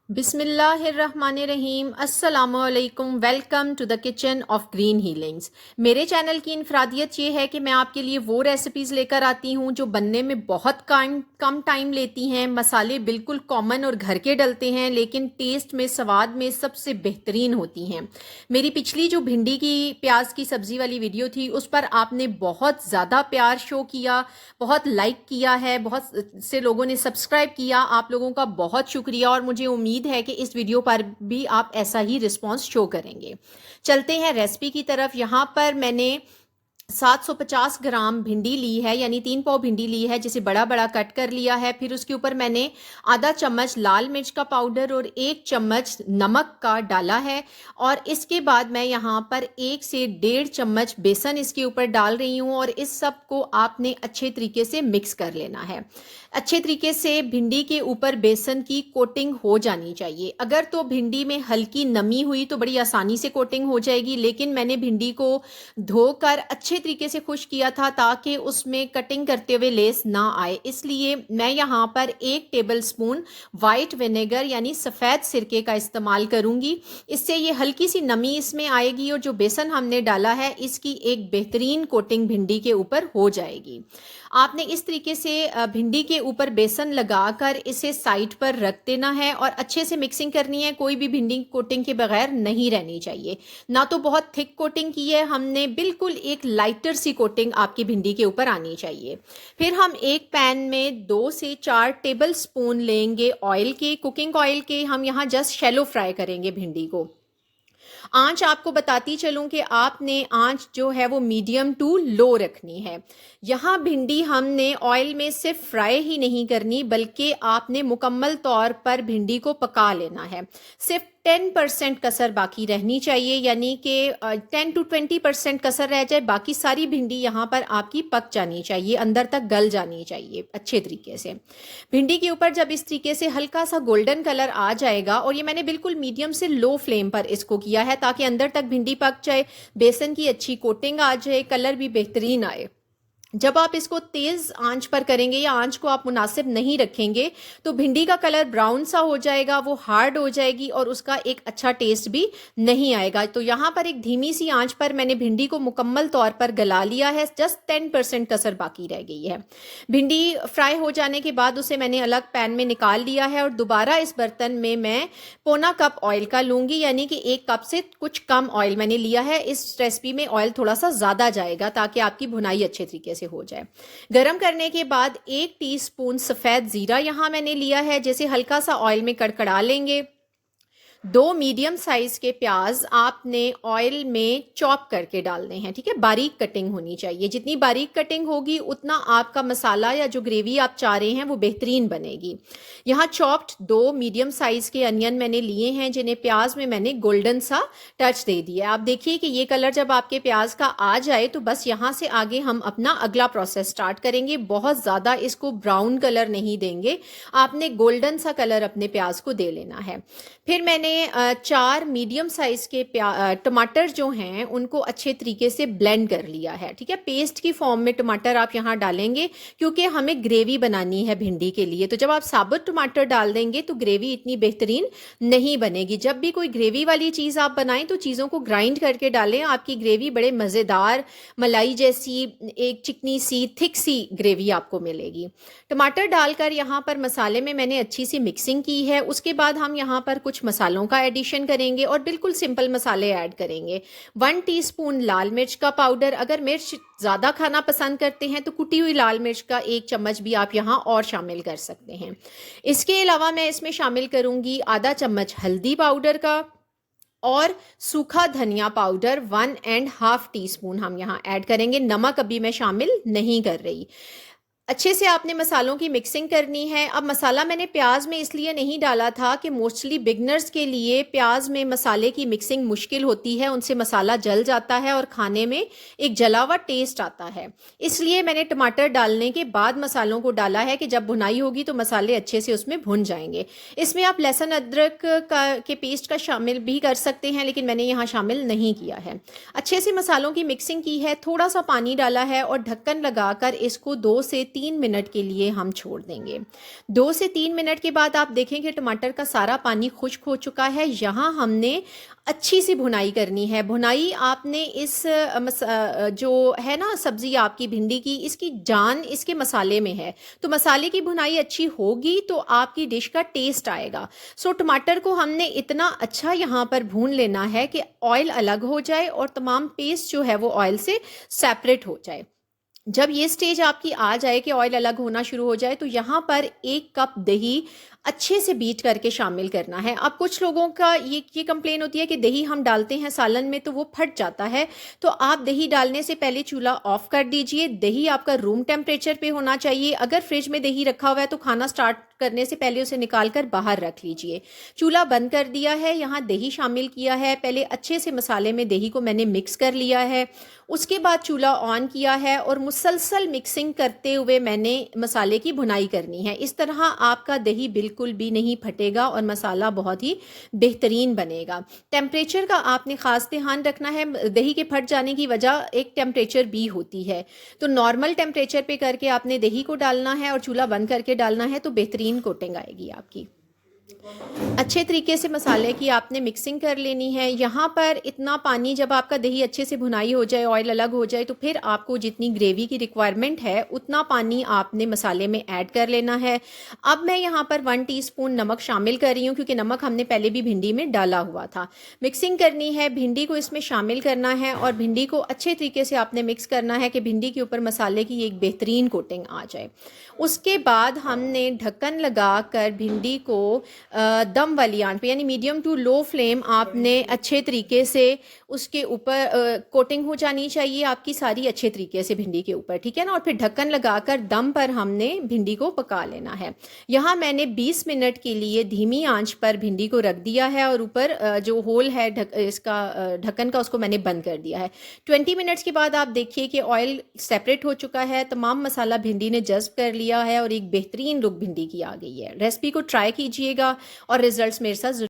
बिस्मिल्लाहिर्रहमानिर्रहीम अस्सलामुअलैकुम। Welcome to the kitchen of green healings. मेरे चैनल की इनफरादियत ये है कि मैं आपके लिए वो रेसिपीज़ लेकर आती हूँ जो बनने में बहुत कम टाइम लेती हैं। मसाले बिल्कुल कॉमन और घर के डलते हैं, लेकिन टेस्ट में, स्वाद में सबसे बेहतरीन होती हैं। मेरी पिछली जो भिंडी की प्याज की सब्ज़ी वाली वीडियो थी उस पर आपने बहुत ज़्यादा प्यार शो किया, बहुत लाइक किया है, बहुत से लोगों ने सब्सक्राइब किया। आप लोगों का बहुत शुक्रिया और मुझे उम्मीद है कि इस वीडियो पर भी आप ऐसा ही रिस्पांस शो करेंगे। चलते हैं रेसिपी की तरफ। यहाँ पर मैंने 750 ग्राम भिंडी ली है, यानी 3 पाव भिंडी ली है, जिसे बड़ा बड़ा कट कर लिया है। फिर उसके ऊपर मैंने आधा चम्मच लाल मिर्च का पाउडर और 1 चम्मच नमक का डाला है। और इसके बाद मैं यहाँ पर 1 से 1.5 चम्मच बेसन इसके ऊपर डाल रही हूँ और इस सब को आपने अच्छे तरीके से मिक्स कर लेना है। अच्छे तरीके से भिंडी के ऊपर बेसन की कोटिंग हो जानी चाहिए। अगर तो भिंडी में हल्की नमी हुई तो बड़ी आसानी से कोटिंग हो जाएगी, लेकिन मैंने भिंडी को धोकर अच्छे तरीके से खुश किया था ताकि उसमें कटिंग करते हुए लेस ना आए। इसलिए मैं यहाँ पर 1 टेबलस्पून वाइट विनेगर यानी सफ़ेद सिरके का इस्तेमाल करूँगी। इससे ये हल्की सी नमी इसमें आएगी और जो बेसन हमने डाला है इसकी एक बेहतरीन कोटिंग भिंडी के ऊपर हो जाएगी। आपने इस तरीके से भिंडी के ऊपर बेसन लगाकर इसे साइड पर रख देना है और अच्छे से मिक्सिंग करनी है। कोई भी भिंडी कोटिंग के बगैर नहीं रहनी चाहिए। ना तो बहुत थिक कोटिंग की है हमने, बिल्कुल एक लाइटर सी कोटिंग आपकी भिंडी के ऊपर आनी चाहिए। फिर हम एक पैन में 2 से 4 टेबल स्पून लेंगे ऑयल के, कुकिंग ऑयल के। हम यहाँ जस्ट शैलो फ्राई करेंगे भिंडी को। आंच आपको बताती चलूं कि आपने आंच जो है वो मीडियम टू लो रखनी है। यहाँ भिंडी हमने ऑयल में सिर्फ फ्राई ही नहीं करनी, बल्कि आपने मुकम्मल तौर पर भिंडी को पका लेना है। सिर्फ 10% कसर बाकी रहनी चाहिए, यानी कि 10 to 20% कसर रह जाए। बाकी सारी भिंडी यहाँ पर आपकी पक जानी चाहिए, अंदर तक गल जानी चाहिए अच्छे तरीके से। भिंडी के ऊपर जब इस तरीके से हल्का सा गोल्डन कलर आ जाएगा, और ये मैंने बिल्कुल मीडियम से लो फ्लेम पर इसको किया है ताकि अंदर तक भिंडी पक जाए, बेसन की अच्छी कोटिंग आ जाए, कलर भी बेहतरीन आए। जब आप इसको तेज़ आंच पर करेंगे या आंच को आप मुनासिब नहीं रखेंगे तो भिंडी का कलर ब्राउन सा हो जाएगा, वो हार्ड हो जाएगी और उसका एक अच्छा टेस्ट भी नहीं आएगा। तो यहाँ पर एक धीमी सी आंच पर मैंने भिंडी को मुकम्मल तौर पर गला लिया है। जस्ट 10% कसर बाकी रह गई है। भिंडी फ्राई हो जाने के बाद उसे मैंने अलग पैन में निकाल लिया है और दोबारा इस बर्तन में मैं पौना कप ऑयल का लूँगी, यानी कि 1 कप से कुछ कम ऑयल मैंने लिया है। इस रेसिपी में ऑयल थोड़ा सा ज़्यादा जाएगा ताकि आपकी भुनाई अच्छे तरीके से हो जाए। गरम करने के बाद 1 टीस्पून सफेद जीरा यहां मैंने लिया है, जैसे हल्का सा ऑयल में कड़कड़ा लेंगे। 2 मीडियम साइज के प्याज आपने ऑयल में चॉप करके डालने हैं, ठीक है। बारीक कटिंग होनी चाहिए। जितनी बारीक कटिंग होगी उतना आपका मसाला या जो ग्रेवी आप चाह रहे हैं वो बेहतरीन बनेगी। यहाँ चॉप्ड 2 मीडियम साइज के अनियन मैंने लिए हैं, जिन्हें प्याज में मैंने गोल्डन सा टच दे दिया। आप देखिए कि ये कलर जब आपके प्याज का आ जाए तो बस यहाँ से आगे हम अपना अगला प्रोसेस स्टार्ट करेंगे। बहुत ज़्यादा इसको ब्राउन कलर नहीं देंगे, आपने गोल्डन सा कलर अपने प्याज को दे लेना है। फिर मैंने 4 मीडियम साइज के टमाटर जो हैं उनको अच्छे तरीके से ब्लेंड कर लिया है, ठीक है। पेस्ट की फॉर्म में टमाटर आप यहाँ डालेंगे क्योंकि हमें ग्रेवी बनानी है भिंडी के लिए। तो जब आप साबुत टमाटर डाल देंगे तो ग्रेवी इतनी बेहतरीन नहीं बनेगी। जब भी कोई ग्रेवी वाली चीज़ आप बनाएं तो चीज़ों को ग्राइंड करके डालें, आपकी ग्रेवी बड़े मज़ेदार मलाई जैसी एक चिकनी सी थिक सी ग्रेवी आपको मिलेगी। टमाटर डालकर यहाँ पर मसाले में मैंने अच्छी सी मिक्सिंग की है। उसके बाद हम यहाँ पर कुछ मसालों का एडिशन करेंगे और बिल्कुल सिंपल मसाले ऐड करेंगे। 1 टीस्पून लाल मिर्च का पाउडर, अगर मिर्च ज़्यादा खाना पसंद करते हैं तो कुटी हुई लाल मिर्च का 1 चम्मच भी आप यहाँ और शामिल कर सकते हैं। इसके अलावा मैं इसमें शामिल करूँगी आधा चम्मच हल्दी पाउडर का और सूखा धनिया पाउडर 1.5 टीस्पून हम यहाँ ऐड करेंगे। नमक अभी मैं शामिल नहीं कर रही। अच्छे से आपने मसालों की मिक्सिंग करनी है। अब मसाला मैंने प्याज में इसलिए नहीं डाला था कि मोस्टली बिगनर्स के लिए प्याज में मसाले की मिक्सिंग मुश्किल होती है, उनसे मसाला जल जाता है और खाने में एक जला हुआ टेस्ट आता है। इसलिए मैंने टमाटर डालने के बाद मसालों को डाला है कि जब भुनाई होगी तो मसाले अच्छे से उसमें भुन जाएंगे। इसमें आप लहसुन अदरक के पेस्ट का शामिल भी कर सकते हैं, लेकिन मैंने यहाँ शामिल नहीं किया है। अच्छे से मसालों की मिक्सिंग की है, थोड़ा सा पानी डाला है और ढक्कन लगाकर इसको 2 से 3 मिनट के लिए हम छोड़ देंगे। 2 से 3 मिनट के बाद आप देखें कि टमाटर का सारा पानी खुश्क हो चुका है। यहाँ हमने अच्छी सी भुनाई करनी है। भुनाई आपने इस जो है ना सब्ज़ी आपकी भिंडी की, इसकी जान इसके मसाले में है, तो मसाले की भुनाई अच्छी होगी तो आपकी डिश का टेस्ट आएगा। सो टमाटर को हमने इतना अच्छा यहाँ पर भून लेना है कि ऑयल अलग हो जाए और तमाम पेस्ट जो है वो ऑयल से सेपरेट हो जाए। जब ये स्टेज आपकी आ जाए कि ऑयल अलग होना शुरू हो जाए, तो यहाँ पर 1 कप दही अच्छे से बीट करके शामिल करना है। अब कुछ लोगों का ये कंप्लेन होती है कि दही हम डालते हैं सालन में तो वो फट जाता है, तो आप दही डालने से पहले चूल्हा ऑफ कर दीजिए। दही आपका रूम टेम्परेचर पे होना चाहिए। अगर फ्रिज में दही रखा हुआ है तो खाना स्टार्ट करने से पहले उसे निकाल कर बाहर रख लीजिए। चूल्हा बंद कर दिया है, यहाँ दही शामिल किया है। पहले अच्छे से मसाले में दही को मैंने मिक्स कर लिया है। उसके बाद चूल्हा ऑन किया है और मुसलसल मिक्सिंग करते हुए मैंने मसाले की भुनाई करनी है। इस तरह आपका दही बिल्कुल भी नहीं फटेगा और मसाला बहुत ही बेहतरीन बनेगा। टेम्परेचर का आपने ख़ास ध्यान रखना है। दही के फट जाने की वजह एक टेम्परेचर भी होती है, तो नॉर्मल टेम्परेचर पे करके आपने दही को डालना है और चूल्हा बंद करके डालना है, तो बेहतरीन कोटिंग आएगी आपकी। अच्छे तरीके से मसाले की आपने मिक्सिंग कर लेनी है। यहाँ पर इतना पानी जब आपका दही अच्छे से भुनाई हो जाए, ऑयल अलग हो जाए, तो फिर आपको जितनी ग्रेवी की रिक्वायरमेंट है उतना पानी आपने मसाले में ऐड कर लेना है। अब मैं यहाँ पर 1 टीस्पून नमक शामिल कर रही हूँ, क्योंकि नमक हमने पहले भी भिंडी में डाला हुआ था। मिक्सिंग करनी है, भिंडी को इसमें शामिल करना है और भिंडी को अच्छे तरीके से आपने मिक्स करना है कि भिंडी के ऊपर मसाले की एक बेहतरीन कोटिंग आ जाए। उसके बाद हमने ढक्कन लगा कर भिंडी को दम वाली आंच पे, यानी मीडियम टू लो फ्लेम आपने अच्छे तरीके से उसके ऊपर कोटिंग हो जानी चाहिए आपकी सारी अच्छे तरीके से भिंडी के ऊपर, ठीक है ना। और फिर ढक्कन लगाकर दम पर हमने भिंडी को पका लेना है। यहाँ मैंने 20 मिनट के लिए धीमी आंच पर भिंडी को रख दिया है और ऊपर जो होल है इसका ढक्कन का, उसको मैंने बंद कर दिया है। 20 मिनट्स के बाद आप देखिए कि ऑयल सेपरेट हो चुका है, तमाम मसाला भिंडी ने जज्ब कर लिया है और एक बेहतरीन लुक भिंडी की आ गई है। रेसिपी को ट्राई कीजिएगा और रिजल्ट्स मेरे साथ